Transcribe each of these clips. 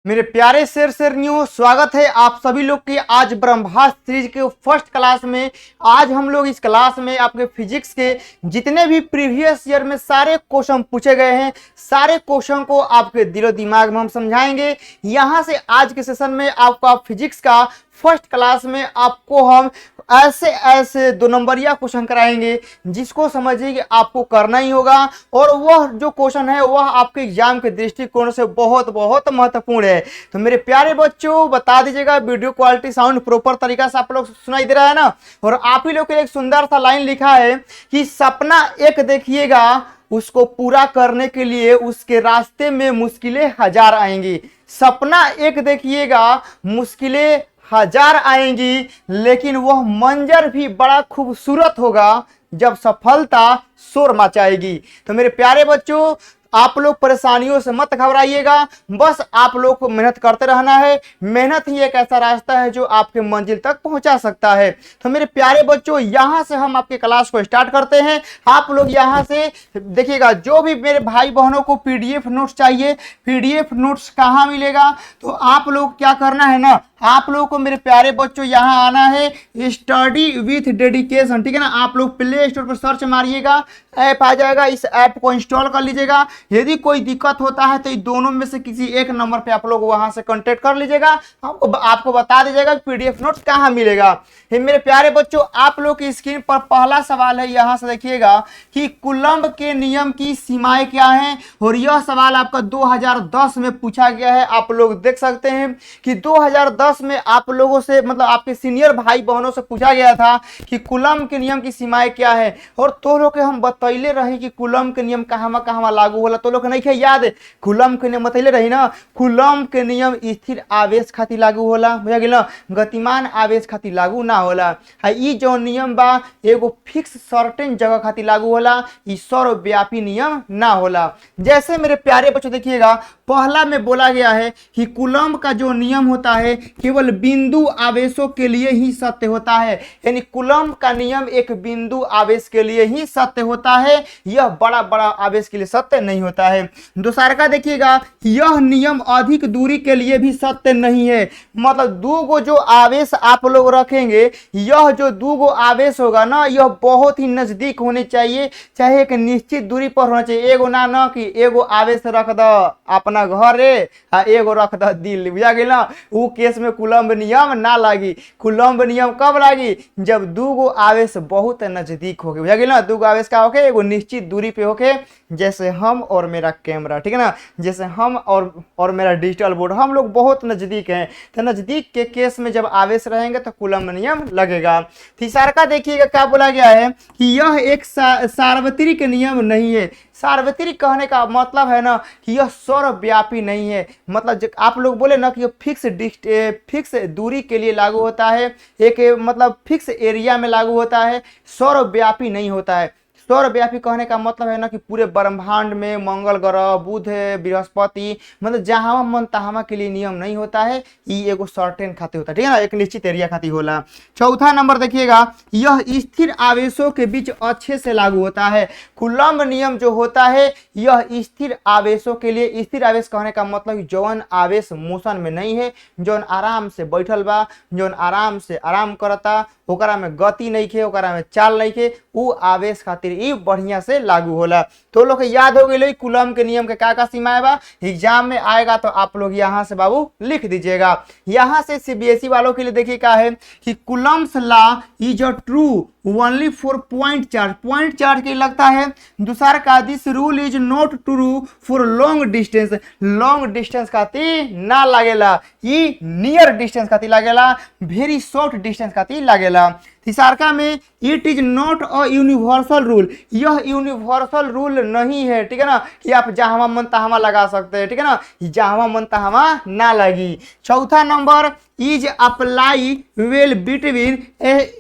मेरे प्यारे शेरनियों, स्वागत है आप सभी लोग के आज ब्रह्मास्त्र सीरीज के फर्स्ट क्लास में। आज हम लोग इस क्लास में आपके फिजिक्स के जितने भी प्रीवियस ईयर में सारे क्वेश्चन पूछे गए हैं, सारे क्वेश्चन को आपके दिलो दिमाग में हम समझाएंगे। यहां से आज के सेशन में आपका फिजिक्स का फर्स्ट क्लास में आपको हम ऐसे ऐसे 2 नंबरिया क्वेश्चन कराएंगे जिसको समझिए कि आपको करना ही होगा, और वह जो क्वेश्चन है वह आपके एग्जाम के दृष्टिकोण से बहुत बहुत महत्वपूर्ण है। तो मेरे प्यारे बच्चों, बता दीजिएगा वीडियो क्वालिटी साउंड प्रॉपर तरीका से आप लोग सुनाई दे रहा है ना। और आप ही लोग के लिए एक सुंदर सा लाइन लिखा है कि सपना एक देखिएगा, उसको पूरा करने के लिए उसके रास्ते में मुश्किलें हजार आएंगी। सपना एक देखिएगा, मुश्किलें हजार आएंगी, लेकिन वह मंजर भी बड़ा खूबसूरत होगा जब सफलता शोर मचाएगी। तो मेरे प्यारे बच्चों, आप लोग परेशानियों से मत घबराइएगा, बस आप लोग को मेहनत करते रहना है। मेहनत ही एक ऐसा रास्ता है जो आपके मंजिल तक पहुंचा सकता है। तो मेरे प्यारे बच्चों, यहां से हम आपके क्लास को स्टार्ट करते हैं। आप लोग यहां से देखिएगा, जो भी मेरे भाई बहनों को पीडीएफ नोट्स चाहिए, पीडीएफ नोट्स कहां मिलेगा, तो आप लोग क्या करना है ना, आप लोगों को मेरे प्यारे बच्चों यहां आना है स्टडी विथ डेडिकेशन, ठीक है ना। आप लोग प्ले स्टोर पर सर्च मारिएगा, ऐप आ जाएगा, इस ऐप को इंस्टॉल कर लीजिएगा। यदि कोई दिक्कत होता है तो दोनों में से किसी एक नंबर पे आप लोग वहां से कांटेक्ट कर लीजिएगा, आपको बता दीजिएगा पीडीएफ नोट्स कहां मिलेगा। मेरे प्यारे बच्चों, आप लोग की स्क्रीन पर पहला सवाल है, यहां से देखिएगा कि कूलम्ब के नियम की सीमाएं क्या हैं, और यह सवाल आपका 2010 में पूछा गया है। आप लोग देख सकते हैं कि 2010 में आप लोगों से, मतलब आपके सीनियर भाई बहनों से पूछा गया था कि कूलम्ब के नियम की सीमाएं क्या है, और तो लोग के हम बतैले रही कि कूलम्ब के नियम कहां लागू होला। तो लोग नहीं खे याद है, कूलम्ब के नियम बतैले रही ना। कूलम्ब के नियम स्थिर आवेश खातिर लागू होला, बुझा गेल ना, गतिमान आवेश खातिर लागू ना होला। ई जो नियम बा एगो फिक्स सर्टेन जगह खातिर लागू होला, ई सर्वव्यापी नियम ना होला। जैसे मेरे प्यारे बच्चों देखिएगा, पहला में बोला गया है कि कूलम्ब का जो नियम होता है केवल बिंदु आवेशों के लिए ही सत्य होता है, यानी कूलम्ब का नियम एक बिंदु आवेश के लिए ही सत्य होता है, यह बड़ा बड़ा आवेश के लिए सत्य नहीं होता है। दूसरा का देखिएगा, यह नियम अधिक दूरी के लिए भी सत्य नहीं है, मतलब दो गो जो आवेश आप लोग रखेंगे, यह जो दो गो आवेश होगा ना, यह बहुत ही नजदीक होने चाहिए, चाहे एक निश्चित दूरी पर होना चाहिए। एगो ना कि एगो आवेश रख दो अपना घरे आ एगो रख दो दिल, बुझा गेल ना, उ केस में कूलम्ब नियम ना लागी। कूलम्ब नियम कब लागी, जब दो गो आवेश बहुत नजदीक होके, बुझा गेल ना, दो गो आवेश का होके एगो निश्चित दूरी पे होके, जैसे हम और मेरा कैमरा, ठीक है ना, जैसे हम और मेरा डिजिटल बोर्ड, हम लोग बहुत नजदीक हैं। तो नजदीक के केस में जब आवेश रहेंगे तो कूलम्ब नियम लगेगा। तीसरा का देखिएगा क्या बोला गया है कि यह एक सार्वत्रिक नियम नहीं है। सार्वत्रिक कहने का मतलब है ना कि यह सर्वव्यापी नहीं है, मतलब आप लोग बोले ना कि यह फिक्स दूरी के लिए लागू होता है, एक मतलब फिक्स एरिया में लागू होता है, सर्वव्यापी नहीं होता है। सर्वव्यापी कहने का मतलब है ना कि पूरे ब्रह्मांड में मंगल ग्रह, बुध, बृहस्पति, मतलब जहां मन तहां के लिए नियम नहीं होता है, ये एगो सर्टेन खातिर होता है, ठीक है ना, एक निश्चित एरिया खातिर होला। चौथा नंबर देखिएगा, यह स्थिर आवेशों के बीच अच्छे से लागू होता है। कूलम्ब नियम जो होता है यह स्थिर आवेशों के लिए, स्थिर आवेश कहने का मतलब जौन आवेश मोशन में नहीं है, जौन आराम से बैठल बा, जौन आराम से आराम करता, ओकरा में गति नहीं खे, ओकरा में चाल नहीं खे, उ आवेश खातिर ई बढ़िया से लागू होला। तो लोग याद हो गई कूलम्ब के नियम के क्या सीमाएं बा, एग्जाम में आएगा तो आप लोग यहाँ से बाबू लिख दीजिएगा। यहाँ से सीबीएसई वालों के लिए देखिए क्या है कि Coulomb's law is a true only for point charge, point charge के लगता है। दूसरा का this rule is not true for long distance, long distance खातिर ना लागेला, ई नियर डिस्टेंस खातिर लागेला, वेरी शॉर्ट डिस्टेंस खातिर लागेला। तीसरा में it is not a universal rule, यह यूनिवर्सल रूल नहीं है, ठीक है ना, कि आप जहां मन तहां लगा सकते हैं, ठीक है ना, जहां मन तहां ना लगी। चौथा number, is apply well between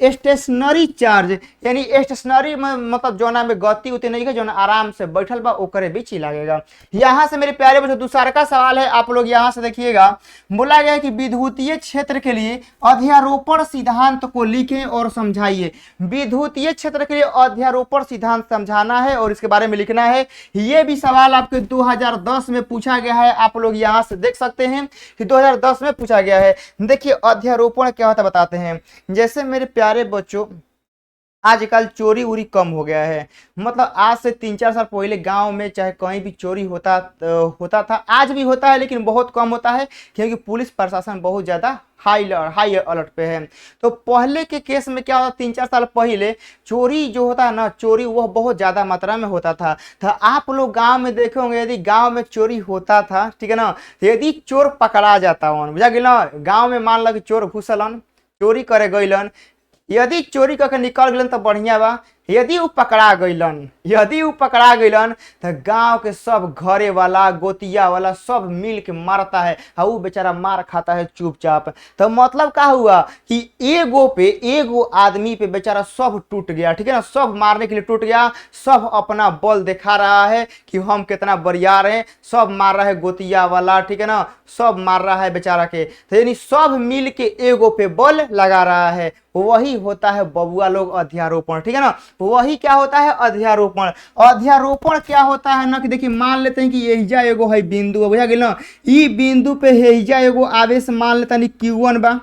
stationary charge, यानी स्टेशनरी मतलब जोना में गति उतनी नहीं है, जो आराम से बैठल बा ओकरे बीच ही लगेगा। यहाँ से मेरे प्यारे बच्चों दूसरा का सवाल है, आप लोग यहाँ से देखिएगा, बोला गया है कि विद्युतीय क्षेत्र के लिए अध्यारोपण सिद्धांत को लिखें और समझाइए। विद्युतीय क्षेत्र के लिए अध्यारोपण सिद्धांत समझाना है और इसके बारे में लिखना है। ये भी सवाल आपके 2010 में पूछा गया है, आप लोग यहाँ से देख सकते हैं कि 2010 में पूछा गया है। देखिए अध्यारोपण क्या होता है बताते हैं। जैसे मेरे प्यारे बच्चों आजकल चोरी उरी कम हो गया है, मतलब आज से 3-4 साल पहले गांव में चाहे कहीं भी चोरी होता था, आज भी होता है लेकिन बहुत कम होता है, क्योंकि पुलिस प्रशासन बहुत ज़्यादा हाई अलर्ट पे है। तो पहले के केस में क्या होता, 3-4 साल पहले चोरी जो होता है ना, चोरी वह बहुत ज़्यादा मात्रा में होता था। तो आप लोग गांव में देखे होंगे, यदि गांव में चोरी होता था, ठीक है ना, यदि चोर पकड़ा जाता हन, बुझा गेल ना, गाँव में मान लो कि चोर घुसलन, चोरी करे गइलन, यदि चोरी करके निकल गलन तो बढ़िया बा, यदि वो पकड़ा गइलन तो गांव के सब घरे वाला गोतिया वाला सब मिल के मारता है, वो बेचारा मार खाता है चुपचाप। तो मतलब क्या हुआ कि एगो आदमी पे बेचारा सब टूट गया, ठीक है ना, सब मारने के लिए टूट गया, सब अपना बल दिखा रहा है कि हम कितना बरियार हैं, सब मार रहा है गोतिया वाला, ठीक है ना, सब मार रहा है बेचारा के। तो यानी सब मिल के एगो पे बल लगा रहा है, वही होता है बबुआ लोग अध्यारोपण, ठीक है ना, वही क्या होता है अध्यारोपण। अध्यारोपण क्या होता है ना कि देखिए मान लेते हैं कि एहिजा एगो है बिंदु, बुझा गेल ना, ई बिंदु पे एहिजा एगो आवेश मान लेते हैं Q1 बा,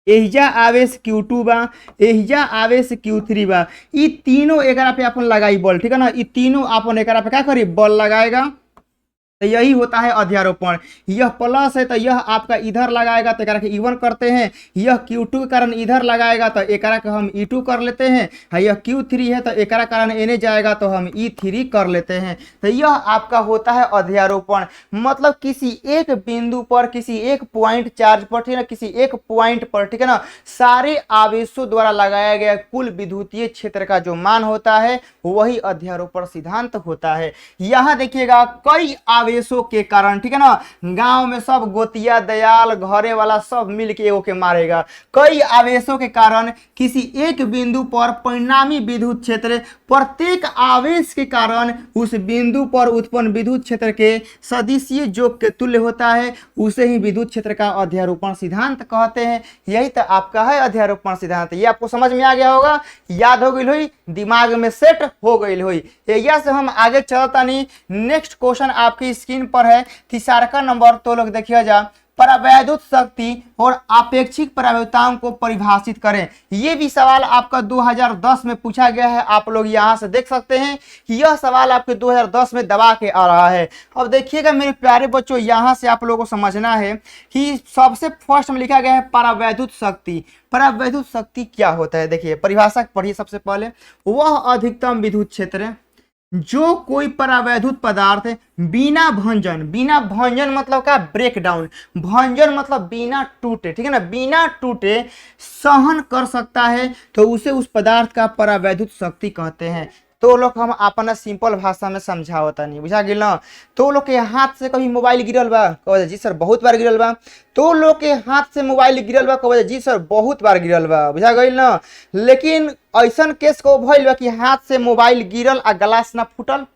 एहिजा आवेश Q2 बा, एहिजा आवेश Q3 बा, ई तीनों एकरा पे अपन लगाई बल, ठीक है ना, ई तीनों अपन एकरा पे क्या करी बल लगाएगा। तो यही होता है अध्यारोपण। यह प्लस है तो यह आपका इधर लगाएगा तो एकरा के E1 करते हैं, यह Q2 के कारण इधर लगाएगा तो एकरा के हम E2 कर लेते हैं, यह Q3 है तो एकरा कारण एने जाएगा तो हम E3 कर लेते हैं। तो यह आपका होता है अध्यारोपण, मतलब किसी एक बिंदु पर, किसी एक पॉइंट चार्ज पर, ठीक है ना, किसी एक पॉइंट पर, ठीक है ना, सारे आवेशों द्वारा लगाया गया कुल विद्युतीय क्षेत्र का जो मान होता है वही अध्यारोपण सिद्धांत होता है। यहाँ देखिएगा कई आवेशों के कारण, ठीक है ना, गांव में सब गोतिया दयाल घरे वाला सब मिलके एगो के मारेगा। कई आवेशों के कारण किसी एक बिंदु पर परिणामी विद्युत क्षेत्र प्रत्येक आवेश के कारण उस बिंदु पर उत्पन्न विद्युत क्षेत्र के सदिशीय योग के तुल्य होता है, उसे ही विद्युत क्षेत्र का अध्यारोपण सिद्धांत कहते हैं। यही तो आपका है अध्यारोपण सिद्धांत। ये आपको समझ में आ गया होगा, याद हो गई हुई, दिमाग में सेट हो गई हुई। यही से हम आगे चलता नहीं। नेक्स्ट क्वेश्चन आपकी स्क्रीन पर है, तीसरा नंबर, तो लोग देखिए जा, परावैद्युत शक्ति और आपेक्षिक परावैद्युताओं को परिभाषित करें। ये भी सवाल आपका 2010 में पूछा गया है, आप लोग यहाँ से देख सकते हैं कि यह सवाल आपके 2010 में दबा के आ रहा है। अब देखिएगा मेरे प्यारे बच्चों, यहाँ से आप लोगों को समझना है कि सबसे फर्स्ट में लिखा गया है परावैद्युत शक्ति। परावैद्युत शक्ति क्या होता है, देखिए परिभाषा पढ़िए सबसे पहले, वह अधिकतम विद्युत क्षेत्र जो कोई परावैद्युत पदार्थ बिना भंजन मतलब क्या, ब्रेक डाउन, भंजन मतलब बिना टूटे, ठीक है ना, बिना टूटे सहन कर सकता है, तो उसे उस पदार्थ का परावैद्युत शक्ति कहते हैं। तो लोग हम अपना सिंपल भाषा में समझावता नहीं, बुझा गेल ना। तो लोग के हाथ से कभी मोबाइल गिरल बा, कहे जी सर बहुत बार गिरल बा। तो लोग के हाथ से मोबाइल गिरल बा, कहे जी सर बहुत बार गिरल बा, बुझा गइल ना। लेकिन ऐसा केस को भइल बा कि हाथ से मोबाइल गिरल आ ग्लास ना फूटल,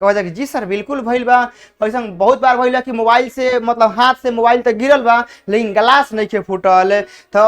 कहे जी सर बिल्कुल भइल बा। ऐसा बहुत बार भइल बा कि मोबाइल से मतलब हाथ से मोबाइल तो गिरल बा लेकिन ग्लास नहीं के फूटल। तो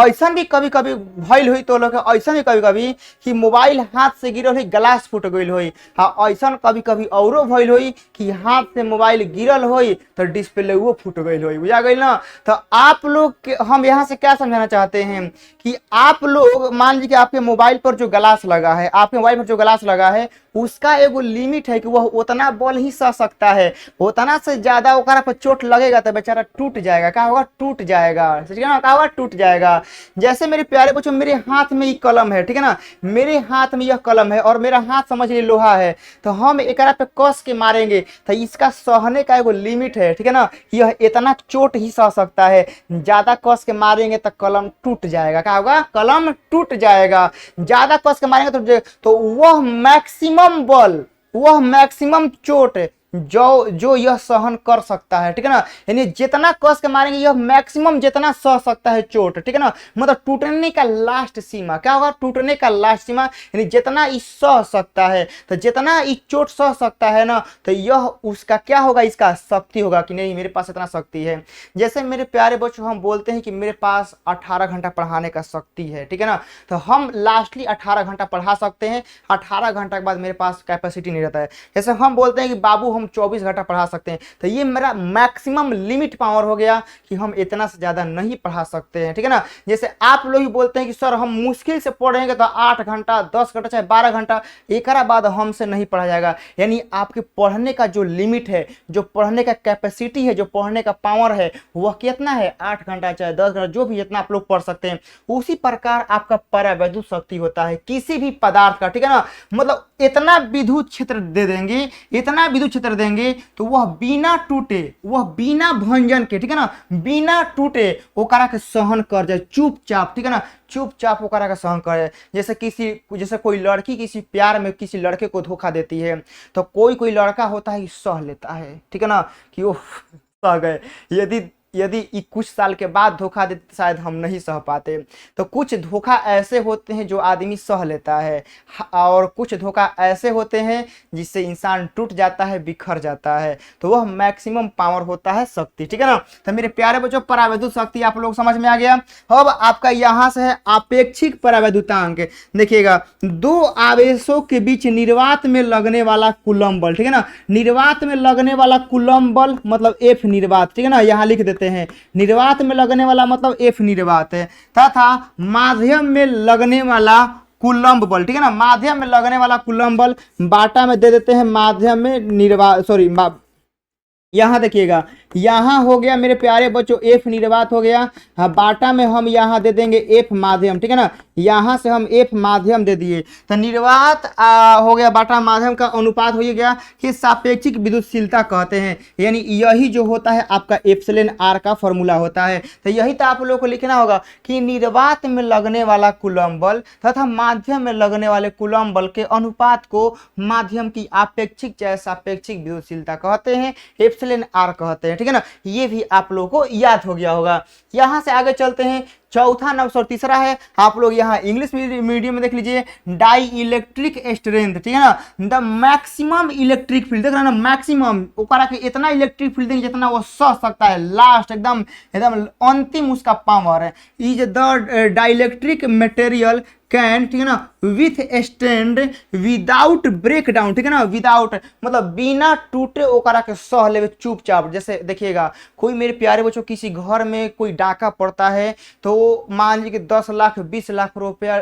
ऐसा भी कभी कभी भइल हुई, तो लोग ऐसा भी कभी कभी कि मोबाइल हाथ से गिरल हुई ग्लास फूट गई हुई। हाँ, ऐसा कभी कभी औरो भइल हुई कि हाथ से मोबाइल गिरल हुई तो डिस्प्ले वो फूट गई हुई, बुझा गई ना। तो आप लोग हम यहाँ से क्या समझाना चाहते हैं कि आप लोग मान लीजिए कि आपके मोबाइल पर जो ग्लास लगा है, आपके मोबाइल पर जो ग्लास लगा है उसका एगो लिमिट है कि वह उतना बल ही सह सकता है, उतना से ज्यादा ओकरा पर चोट लगेगा तो बेचारा टूट जाएगा। क्या होगा, टूट जाएगा, ठीक है ना, क्या होगा, टूट जाएगा। जैसे मेरे प्यारे बच्चों, मेरे हाथ में ये कलम है, ठीक है ना, मेरे हाथ में यह कलम है और मेरा हाथ समझ लीजिए लोहा है, तो हम एकरा पे कस के मारेंगे तो इसका सहने का एगो लिमिट है, ठीक है ना, यह इतना चोट ही सह सकता है। ज्यादा कस के मारेंगे तो कलम टूट जाएगा। क्या होगा, कलम टूट जाएगा। ज्यादा कस के मारेंगे तो वह मैक्सिमम बल, वह मैक्सिमम चोट जो जो यह सहन कर सकता है, ठीक है ना। यानी जितना कस के मारेंगे यह मैक्सिमम जितना सह सकता है चोट, ठीक है ना। मतलब टूटने का लास्ट सीमा क्या होगा, टूटने का लास्ट सीमा यानी जितना ये सह सकता है, तो जितना ये चोट सह सकता है ना, तो यह उसका क्या होगा, इसका शक्ति होगा कि नहीं मेरे पास इतना शक्ति है। जैसे मेरे प्यारे बच्चों हम बोलते हैं कि मेरे पास 18 घंटा पढ़ाने का शक्ति है, ठीक है ना। तो हम लास्टली 18 घंटा पढ़ा सकते हैं, 18 घंटा के बाद मेरे पास कैपेसिटी नहीं रहता है। जैसे हम बोलते हैं कि बाबू हम 24 घंटा पढ़ा सकते हैं, तो ये मेरा मैक्सिमम लिमिट पावर हो गया कि हम इतना से ज़्यादा नहीं पढ़ा सकते हैं, ठीक है ना। जैसे आप लोग ही बोलते हैं कि सर हम मुश्किल से पढ़ेंगे तो 8 घंटा 10 घंटा चाहे 12 घंटा, एक बाद हमसे नहीं पढ़ा जाएगा। यानी आपके पढ़ने का जो लिमिट है, जो पढ़ने का कैपेसिटी है, जो पढ़ने का पावर है, वह कितना है, 8 घंटा चाहे 10 घंटा, जो भी जितना आप लोग पढ़ सकते हैं। उसी प्रकार आपका परावैद्युत शक्ति होता है किसी भी पदार्थ का, ठीक है ना। मतलब इतना विद्युत क्षेत्र दे देंगे, इतना विद्युत क्षेत्र देंगे तो वह बिना टूटे, वह बिना भंजन के, ठीक है ना, बिना टूटे ओकरा के सहन कर जाए चुपचाप, ठीक है ना, चुपचाप ओकरा का सहन करे। जैसे कोई लड़की किसी प्यार में किसी लड़के को धोखा देती है, तो कोई लड़का होता है कि सह लेता है, ठीक है ना, कि वो सह गए। यदि यदि कुछ साल के बाद धोखा देते शायद हम नहीं सह पाते। तो कुछ धोखा ऐसे होते हैं जो आदमी सह लेता है, और कुछ धोखा ऐसे होते हैं जिससे इंसान टूट जाता है, बिखर जाता है। तो वह मैक्सिमम पावर होता है शक्ति, ठीक है ना। तो मेरे प्यारे बच्चों परावैद्युत शक्ति आप लोग समझ में आ गया। अब आपका यहाँ से है अपेक्षिक परावैद्युतांक। देखिएगा, दो आवेशों के बीच निर्वात में लगने वाला कूलम्ब बल, ठीक है ना। निर्वात में लगने वाला कूलम्ब बल मतलब एफ निर्वात, ठीक है ना, यहाँ लिख देते हैं। निर्वात में लगने वाला मतलब एफ निर्वात है, तथा माध्यम में लगने वाला कूलम्ब बल, ठीक है ना। माध्यम में लगने वाला कूलम्ब बल बाटा में दे देते हैं माध्यम में निर्वात, यहाँ देखिएगा, यहाँ हो गया मेरे प्यारे बच्चों एफ निर्वात हो गया। हाँ, बाटा में हम यहाँ दे देंगे एफ माध्यम, ठीक है ना। यहाँ से हम एफ माध्यम दे दिए, तो निर्वात हो गया बाटा माध्यम का अनुपात हो गया कि सापेक्षिक विद्युतशीलता कहते हैं। यानी यही जो होता है आपका एप्सिलॉन आर का फॉर्मूला होता है। तो यही तो आप लोगों को लिखना होगा कि निर्वात में लगने वाला कूलम्ब बल तथा माध्यम में लगने वाले कूलम्ब बल के अनुपात को माध्यम की आपेक्षिक चाहे सापेक्षिक विद्युतशीलता कहते हैं, एप्सिलॉन आर कहते हैं, ठीक है ना। ये भी आप लोगों को याद हो गया होगा। यहां से आगे चलते हैं, चौथा नंबर और तीसरा है, आप लोग यहाँ इंग्लिश मीडियम में देख लीजिए, डाई इलेक्ट्रिक स्ट्रेंथ, ठीक है ना। द मैक्सिमम इलेक्ट्रिक फील्ड देख रहे हैं ना, मैक्सिमम ओकरा के इतना इलेक्ट्रिक फील्ड देंगे जितना वो सह सकता है, लास्ट एकदम एकदम अंतिम उसका पावर है। Is the dielectric material can, ठीक है ना, withstand without break down, ठीक है ना, विदाउट मतलब बिना टूटे ओकरा के सह लेवे चुपचाप। जैसे देखिएगा, कोई मेरे प्यारे बच्चों किसी घर में कोई डाका पड़ता है, तो मान लीजिए कि 10 लाख 20 लाख रुपया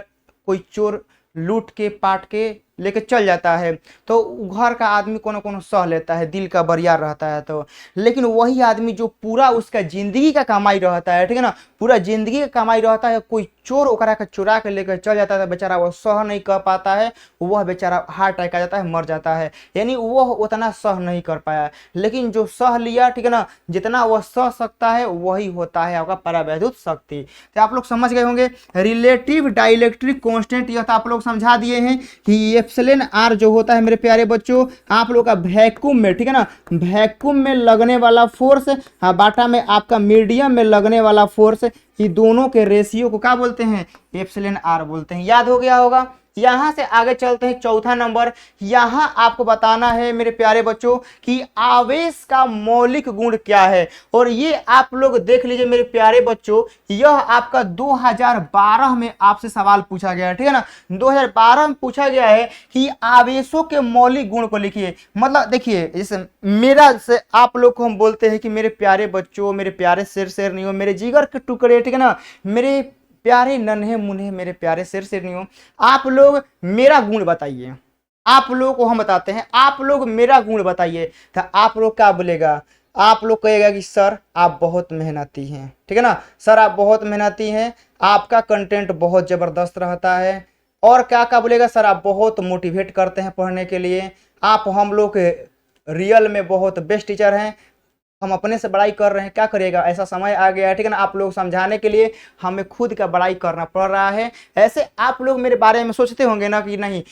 कोई चोर लूट के पाट के लेके चल जाता है, तो घर का आदमी कोनो कोनो सह लेता है, दिल का बरियार रहता है। तो लेकिन वही आदमी जो पूरा उसका जिंदगी का कमाई रहता है, ठीक है ना, पूरा जिंदगी का कमाई रहता है, कोई चोर ओकरा का चुरा के लेकर चल जाता है, बेचारा वो सह नहीं कर पाता है, वह बेचारा हार्ट अटैक आ जाता है, मर जाता है। यानी वह उतना सह नहीं कर पाया, लेकिन जो सह लिया, ठीक है ना, जितना वह सह सकता है वही होता है आपका परावैद्युत शक्ति। तो आप लोग समझ गए होंगे रिलेटिव डाइलेक्ट्रिक कांस्टेंट, यह तो आप लोग समझा दिए हैं कि एप्सिलॉन आर जो होता है मेरे प्यारे बच्चों आप लोग का वैक्यूम में, ठीक है ना, वैक्यूम में लगने वाला फोर्स, हाँ, बाटा में आपका मीडियम में लगने वाला फोर्स, ये दोनों के रेशियो को क्या बोलते हैं, एप्सिलॉन आर बोलते हैं। याद हो गया होगा। यहां से आगे चलते हैं, चौथा नंबर। यहां आपको बताना है मेरे प्यारे बच्चों कि आवेश का मौलिक गुण क्या है। और ये आप लोग देख लीजिए मेरे प्यारे बच्चों, यह आपका 2012 में आपसे सवाल पूछा गया है, ठीक है ना। 2012 में पूछा गया है कि आवेशों के मौलिक गुण को लिखिए। मतलब देखिए, जैसे मेरा से आप लोग को हम बोलते हैं कि मेरे प्यारे बच्चों, मेरे प्यारे शेरनियों, मेरे जिगर के टुकड़े, ठीक है ना, मेरे प्यारे नन्हे मुन्हे, मेरे प्यारे शेरनियों, आप लोग मेरा गुण बताइए। आप लोगों को हम बताते हैं, आप लोग मेरा गुण बताइए। तो आप लोग क्या बोलेगा, आप लोग कहेगा कि सर आप बहुत मेहनती हैं, ठीक है ना, सर आप बहुत मेहनती हैं, आपका कंटेंट बहुत जबरदस्त रहता है। और क्या क्या बोलेगा, सर आप बहुत मोटिवेट करते हैं पढ़ने के लिए, आप हम लोग रियल में बहुत बेस्ट टीचर हैं। हम अपने से बड़ाई कर रहे हैं, क्या करिएगा, ऐसा समय आ गया है, ठीक है ना, आप लोग समझाने के लिए हमें खुद का बड़ाई करना पड़ रहा है। ऐसे आप लोग मेरे बारे में सोचते होंगे ना कि नहीं,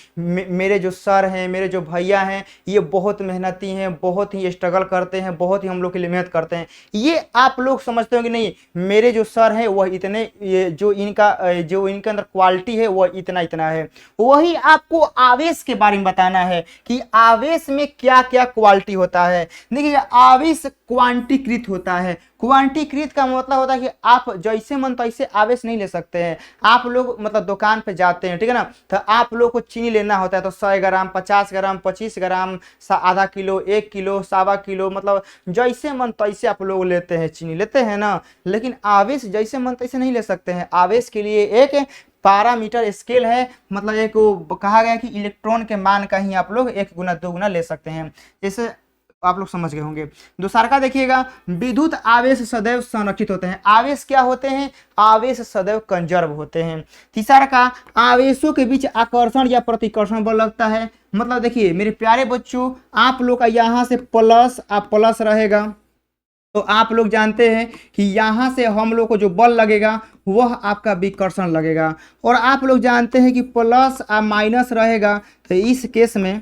मेरे जो सर हैं, मेरे जो भैया हैं, ये बहुत मेहनती हैं, बहुत ही स्ट्रगल करते हैं, बहुत ही हम लोग के लिए मेहनत करते हैं। ये आप लोग समझते होंगे नहीं, मेरे जो सर हैं वह इतने, ये जो इनके अंदर क्वालिटी है वह इतना इतना है। वही आपको आवेश के बारे में बताना है कि आवेश में क्या क्या क्वालिटी होता है। देखिए, आवेश क्वांटीकृत होता है। क्वांटीकृत का मतलब होता है कि आप जैसे मन तैसे आवेश नहीं ले सकते हैं। आप लोग मतलब दुकान पे जाते हैं, ठीक है ना, तो आप लोग को चीनी लेना होता है, तो 100 ग्राम, 50 ग्राम, 25 ग्राम, आधा किलो, 1 किलो, 1.25 किलो, मतलब जैसे मन तैसे आप लोग लेते हैं, चीनी लेते हैं ना। लेकिन आवेश जैसे मन तैसे नहीं ले सकते हैं। आवेश के लिए एक पैरामीटर स्केल है, मतलब एक कहा गया कि इलेक्ट्रॉन के मान का ही आप लोग 1 गुना 2 गुना ले सकते हैं। जैसे आप लोग समझ गए होंगे। दूसरा का देखिएगा, विद्युत आवेश सदैव संरक्षित होते हैं। आवेश क्या होते हैं? आवेश सदैव कंजर्व होते हैं। तीसरा का, आवेशों के बीच आकर्षण या प्रतिकर्षण बल लगता है। मतलब देखिए मेरे प्यारे बच्चों, आप लोग का यहाँ से प्लस रहेगा, तो आप लोग जानते हैं कि यहाँ से हम लोग को जो बल लगेगा वह आपका विकर्षण लगेगा। और आप लोग जानते हैं कि प्लस और माइनस रहेगा, तो इस केस में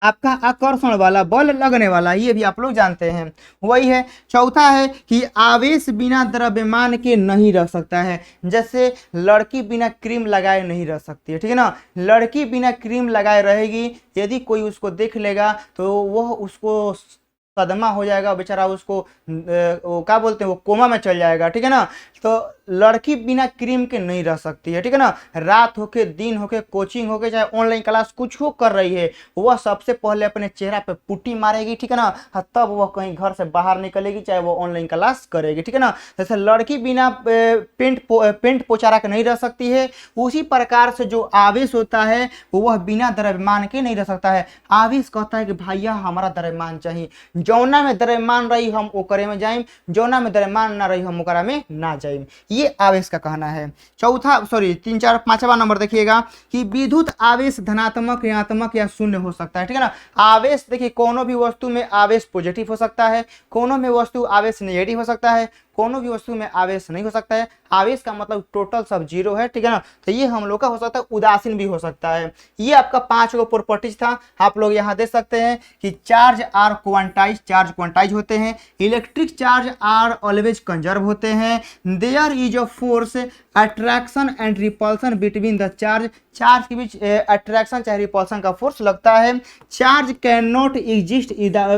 आपका आकर्षण वाला बल लगने वाला, ये भी आप लोग जानते हैं। वही है। चौथा है कि आवेश बिना द्रव्यमान के नहीं रह सकता है। जैसे लड़की बिना क्रीम लगाए नहीं रह सकती है, ठीक है ना। लड़की बिना क्रीम लगाए रहेगी, यदि कोई उसको देख लेगा तो वह उसको सदमा हो जाएगा, बेचारा उसको वो क्या बोलते हैं, वो कोमा में चल जाएगा, ठीक है ना। तो लड़की बिना क्रीम के नहीं रह सकती है, ठीक है ना। रात होके, दिन होके, कोचिंग होके, चाहे ऑनलाइन क्लास कुछ हो कर रही है, वह सबसे पहले अपने चेहरा पे पुट्टी मारेगी, ठीक है ना, तब वह कहीं घर से बाहर निकलेगी, चाहे वो ऑनलाइन क्लास करेगी, ठीक है ना। जैसे लड़की बिना पेंट पोचारा के नहीं रह सकती है, उसी प्रकार से जो आवेश होता है वह बिना द्रव्यमान के नहीं रह सकता है। आवेश कहता है कि भैया हमारा द्रव्यमान चाहिए, जौना में द्रव्यमान रही हम ओकरे में जाइम, जौना में द्रव्यमान ना रही हम ओकरा में ना जाइम। ये आवेश का कहना है। 3, 4, 5वां नंबर देखिएगा कि विद्युत आवेश धनात्मक, ऋणात्मक या शून्य हो सकता है, ठीक है ना। आवेश देखिए, कोनो भी वस्तु में आवेश पॉजिटिव हो सकता है, कोनो में वस्तु आवेश नेगेटिव हो सकता है, कोनो भी वस्तु में आवेश नहीं हो सकता है। आवेश का मतलब टोटल सब जीरो है, ठीक है ना। तो ये हम लोग का हो सकता है, उदासीन भी हो सकता है। ये आपका 5 गो प्रॉपर्टीज था। आप लोग यहाँ देख सकते हैं कि charge are quantize, charge quantize होते हैं। Electric charge are always conserve होते हैं। There is a force attraction and repulsion between the charge, charge के बीच अट्रैक्शन चाहे रिपल्सन का फोर्स लगता है। Charge can not exist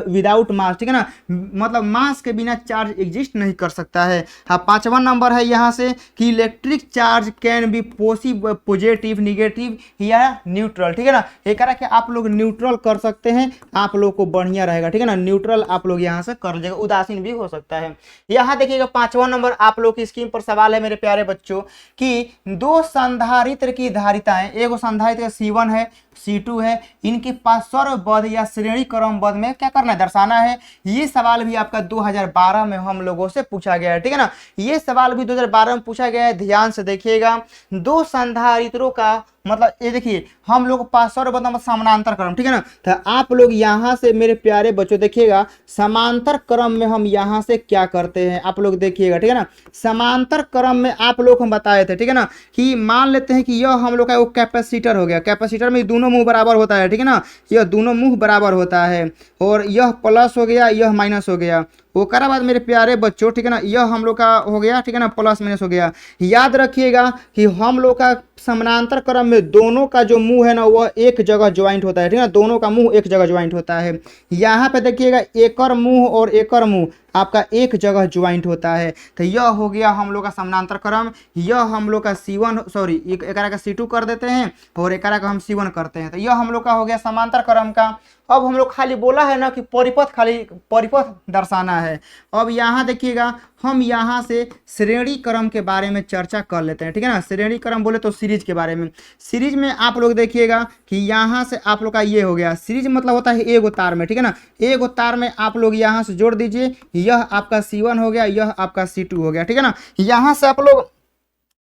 without mass, ठीक है ना, मतलब मास के बिना चार्ज एग्जिस्ट नहीं कर सकता है। हाँ, 5वां नंबर है यहाँ से कि electric charge can be positive, negative या न्यूट्रल, ठीक है ना। एक तरह के आप लोग न्यूट्रल कर सकते हैं, आप लोग को बढ़िया रहेगा, ठीक है ना। न्यूट्रल आप लोग यहाँ से कर लीजिएगा, उदासीन भी हो सकता है। यहाँ देखिएगा 5वां नंबर आप लोग की स्क्रीन पर सवाल है मेरे प्यारे बच्चों कि दो संधारित्र की धारिताएं, एगो संधारित्र C1 है, C2 है, इनके पास सर्वबद्ध या श्रेणी क्रमबद्ध में क्या करना है, दर्शाना है। ये सवाल भी आपका 2012 में हम लोगों से पूछा गया है, ठीक है ना। ये सवाल भी 2012 में पूछा गया है, ध्यान से देखिएगा। दो संधारित्रों का मतलब ये देखिए, हम लोग पास सर्वबद्ध मतलब समानांतर क्रम, ठीक है ना। तो आप लोग यहाँ से मेरे प्यारे बच्चों देखिएगा, समांतर क्रम में हम यहाँ से क्या करते हैं, आप लोग देखिएगा, ठीक है ना। समांतर क्रम में आप लोग हम बताए थे, ठीक है ना, कि मान लेते हैं कि यह हम लोग का वो कैपेसिटर हो गया। कैपेसिटर में दोनों मुंह बराबर होता है, ठीक है ना, यह दोनों मुंह बराबर होता है, और यह प्लस हो गया, यह माइनस हो गया। वो करा बाद मेरे प्यारे बच्चों, ठीक है ना, यह हम लोग का हो गया, ठीक है ना, प्लस माइनस हो गया। याद रखिएगा कि हम लोग का समानांतर क्रम में दोनों का जो मुंह है ना वह एक जगह ज्वाइंट होता है, ठीक है ना, दोनों का मुंह एक जगह ज्वाइंट होता है। यहाँ पे देखिएगा एकर मुंह और एकर मुंह आपका एक जगह ज्वाइंट होता है। तो यह हो गया हम लोग का समानांतर क्रम। यह हम लोग का C1 सॉरी एकरा का C2 कर देते हैं और एकरा का हम C1 करते हैं। तो यह हम लोग का हो गया समांतर क्रम का। अब हम लोग खाली बोला है ना कि परिपथ, खाली परिपथ दर्शाना है। अब यहाँ देखिएगा, हम यहाँ से श्रेणी क्रम के बारे में चर्चा कर लेते हैं, ठीक है ना। श्रेणी क्रम बोले तो सीरीज के बारे में। सीरीज में आप लोग देखिएगा कि यहाँ से आप लोग का ये हो गया, सीरीज मतलब होता है एगो तार में, ठीक है ना। एगो तार में आप लोग यहाँ से जोड़ दीजिए, यह आपका C1 हो गया, यह आपका C2 हो गया, ठीक है ना। यहाँ से आप लोग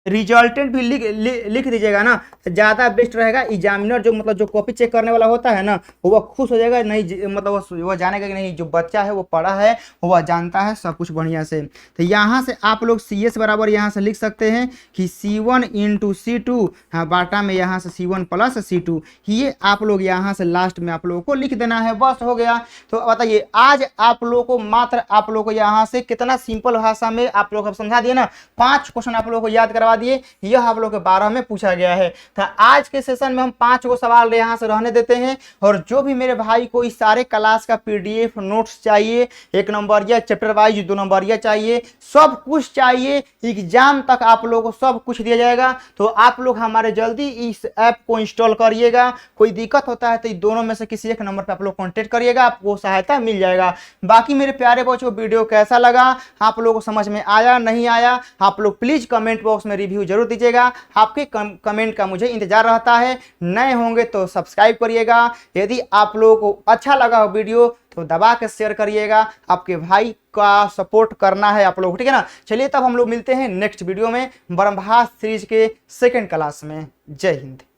रिजल्टेंट भी लिख दीजिएगा ना, तो ज़्यादा बेस्ट रहेगा। एग्जामिनर जो मतलब जो कॉपी चेक करने वाला होता है ना, वो खुश हो जाएगा, नहीं मतलब वो जानेगा कि नहीं जो बच्चा है वो पढ़ा है, वो जानता है सब कुछ बढ़िया से। तो यहाँ से आप लोग CS बराबर यहाँ से लिख सकते हैं कि C1 इंटू C2, हाँ बाटा में यहाँ से C1 प्लस C2, ये आप लोग यहाँ से लास्ट में आप लोगों को लिख देना है, बस हो गया। तो बताइए आज आप लोगों को मात्र आप लोगों को यहाँ से कितना सिंपल भाषा में आप लोग समझा दिए ना, 5 क्वेश्चन आप लोगों को याद करवा दिए। यह आप लोग के 12 में पूछा गया है। तो आज के सेशन में हम 5 को सवाल यहाँ से रहने देते हैं। और जो भी मेरे भाई को इस सारे क्लास का PDF नोट्स चाहिए, 1 नंबर या चैप्टर वाइज 2 नंबर या चाहिए, सब कुछ चाहिए, एग्जाम तक आप लोगों को सब कुछ दिया जाएगा। तो आप लोग हमारे जल्दी इस ऐप को इंस्टॉल करिएगा। कोई दिक्कत होता है तो दोनों में से किसी एक नंबर पर आप लोग कॉन्टेक्ट करिएगा, आपको सहायता मिल जाएगा। बाकी मेरे प्यारे बच्चों, वीडियो कैसा लगा, आप लोगों को समझ में आया नहीं आया, आप लोग प्लीज कमेंट बॉक्स में रिव्यू जरूर दीजिएगा। आपके कमेंट का मुझे इंतजार रहता है। नए होंगे तो सब्सक्राइब करिएगा। यदि आप लोगों को अच्छा लगा हो वीडियो तो दबा के शेयर करिएगा। आपके भाई का सपोर्ट करना है आप लोग, ठीक है ना। चलिए तब हम लोग मिलते हैं नेक्स्ट वीडियो में ब्रह्मास्त्र सीरीज के सेकंड क्लास में। जय हिंद।